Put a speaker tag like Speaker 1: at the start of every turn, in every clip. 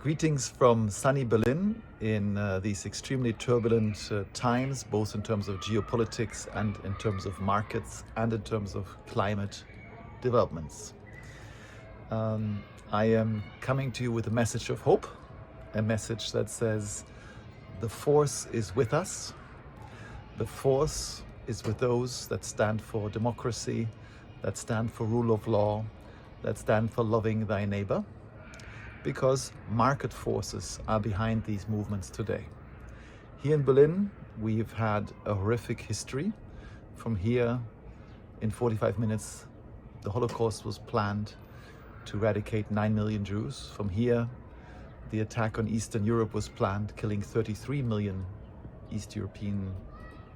Speaker 1: Greetings from sunny Berlin in these extremely turbulent times, both in terms of geopolitics and in terms of markets and in terms of climate developments. I am coming to you with a message of hope, a message that says the force is with us. The force is with those that stand for democracy, that stand for rule of law, that stand for loving thy neighbor, because market forces are behind these movements today. Here in Berlin, we've had a horrific history. From here, in 45 minutes, the Holocaust was planned to eradicate 9 million Jews. From here, the attack on Eastern Europe was planned, killing 33 million East European,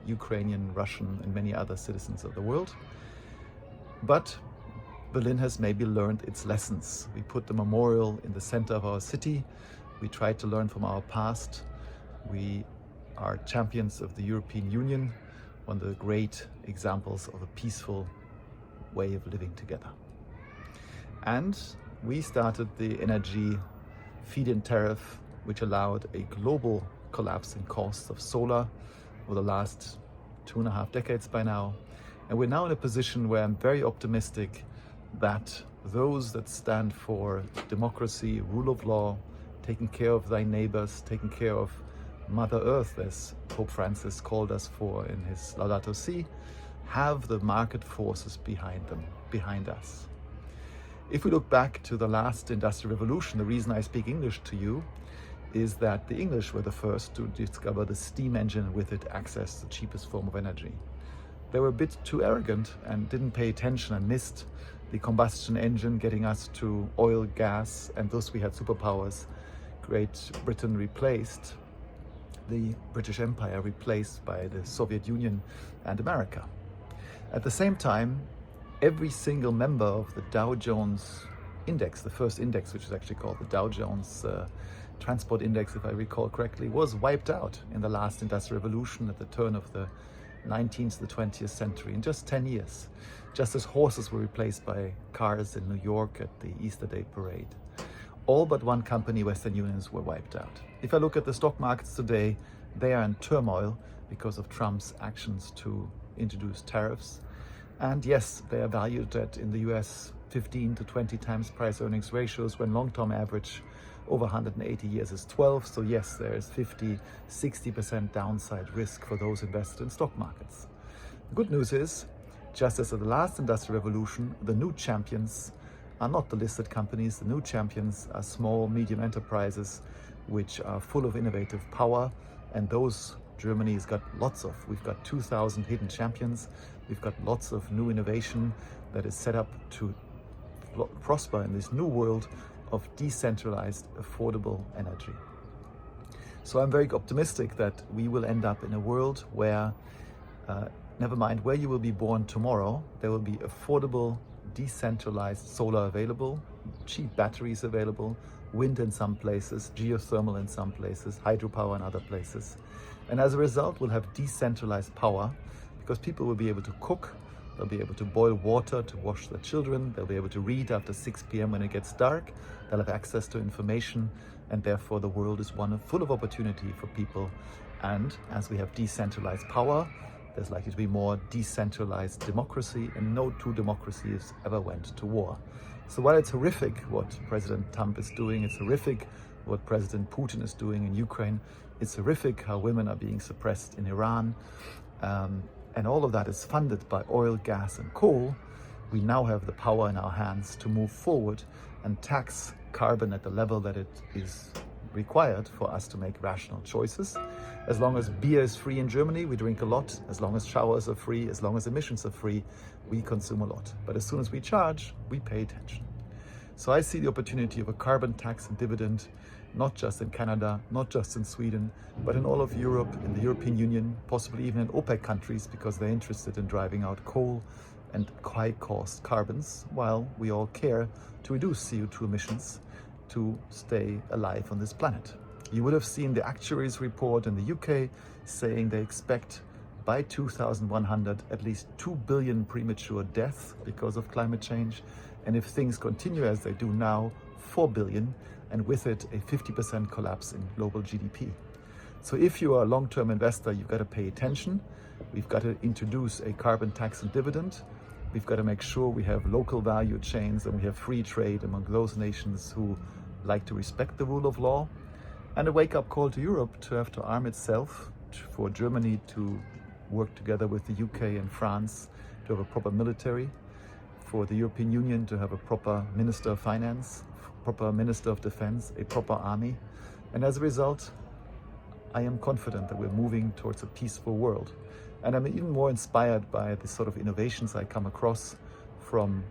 Speaker 1: Ukrainian, Russian, and many other citizens of the world. But Berlin has maybe learned its lessons. We put the memorial in the center of our city. We tried to learn from our past. We are champions of the European Union, one of the great examples of a peaceful way of living together. And we started the energy feed-in tariff, which allowed a global collapse in costs of solar over the last 2.5 decades by now. And we're now in a position where I'm very optimistic that those that stand for democracy, rule of law, taking care of thy neighbors, taking care of Mother Earth, as Pope Francis called us for in his Laudato Si, have the market forces behind us. If we look back to the last industrial revolution, the reason I speak English to you is that the English were the first to discover the steam engine, with it access the cheapest form of energy. They were a bit too arrogant and didn't pay attention and missed the combustion engine getting us to oil, gas, and thus we had superpowers. Great Britain replaced the British Empire, replaced by the Soviet Union and America. At the same time, every single member of the Dow Jones Index, the first index, which is actually called the Dow Jones Transport Index, if I recall correctly, was wiped out in the last industrial revolution at the turn of the 19th to the 20th century, in just 10 years, just as horses were replaced by cars in New York at the Easter Day parade. All but one company, Western Unions, were wiped out. If I look at the stock markets today, they are in turmoil because of Trump's actions to introduce tariffs. And yes, they are valued at, in the US, 15 to 20 times price earnings ratios, when long-term average over 180 years is 12. So yes, there is 50-60% downside risk for those invested in stock markets. The good news is, just as at the last industrial revolution, the new champions are not the listed companies. The new champions are small, medium enterprises, which are full of innovative power, and those Germany's got lots of. We've got 2,000 hidden champions. We've got lots of new innovation that is set up to prosper in this new world of decentralized, affordable energy. So I'm very optimistic that we will end up in a world where, never mind where you will be born tomorrow, there will be affordable, decentralized solar available, cheap batteries available, wind in some places, geothermal in some places, hydropower in other places. And as a result, we'll have decentralized power, because people will be able to cook, they'll be able to boil water to wash their children, they'll be able to read after 6 p.m. when it gets dark, they'll have access to information, and therefore the world is one full of opportunity for people. And as we have decentralized power, there's likely to be more decentralized democracy, and no two democracies ever went to war. So while it's horrific what President Trump is doing, it's horrific what President Putin is doing in Ukraine, it's horrific how women are being suppressed in Iran, and all of that is funded by oil, gas, and coal, we now have the power in our hands to move forward and tax carbon at the level that it is required for us to make rational choices. As long as beer is free in Germany, we drink a lot. As long as showers are free, as long as emissions are free, we consume a lot. But as soon as we charge, we pay attention. So I see the opportunity of a carbon tax and dividend, not just in Canada, not just in Sweden, but in all of Europe, in the European Union, possibly even in OPEC countries, because they're interested in driving out coal and high-cost carbons, while we all care to reduce CO2 emissions to stay alive on this planet. You would have seen the actuaries report in the UK saying they expect by 2100 at least 2 billion premature deaths because of climate change, and if things continue as they do now, 4 billion, and with it a 50% collapse in global GDP. So if you are a long-term investor, you've got to pay attention. We've got to introduce a carbon tax and dividend. We've got to make sure we have local value chains and we have free trade among those nations who like to respect the rule of law. And a wake-up call to Europe to have to arm itself, for Germany to work together with the UK and France to have a proper military, for the European Union to have a proper Minister of Finance, proper Minister of Defense, a proper army. And as a result, I am confident that we're moving towards a peaceful world. And I'm even more inspired by the sort of innovations I come across from,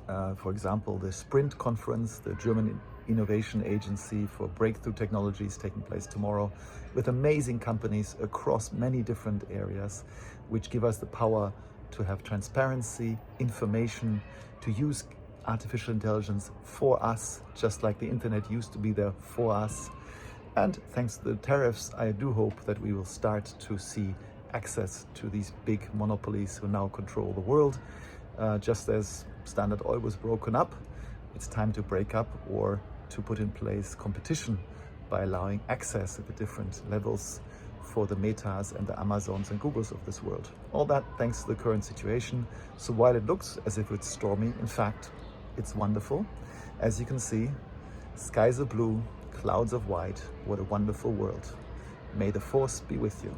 Speaker 1: for example, the Sprint conference, the German Innovation Agency for Breakthrough Technologies taking place tomorrow, with amazing companies across many different areas, which give us the power to have transparency, information, to use artificial intelligence for us, just like the internet used to be there for us. And thanks to the tariffs, I do hope that we will start to see access to these big monopolies who now control the world. Just as Standard Oil was broken up, it's time to break up or to put in place competition by allowing access at the different levels for the Metas and the Amazons and Googles of this world. All that thanks to the current situation. So while it looks as if it's stormy, in fact, it's wonderful. As you can see, skies are blue, clouds of white. What a wonderful world. May the force be with you.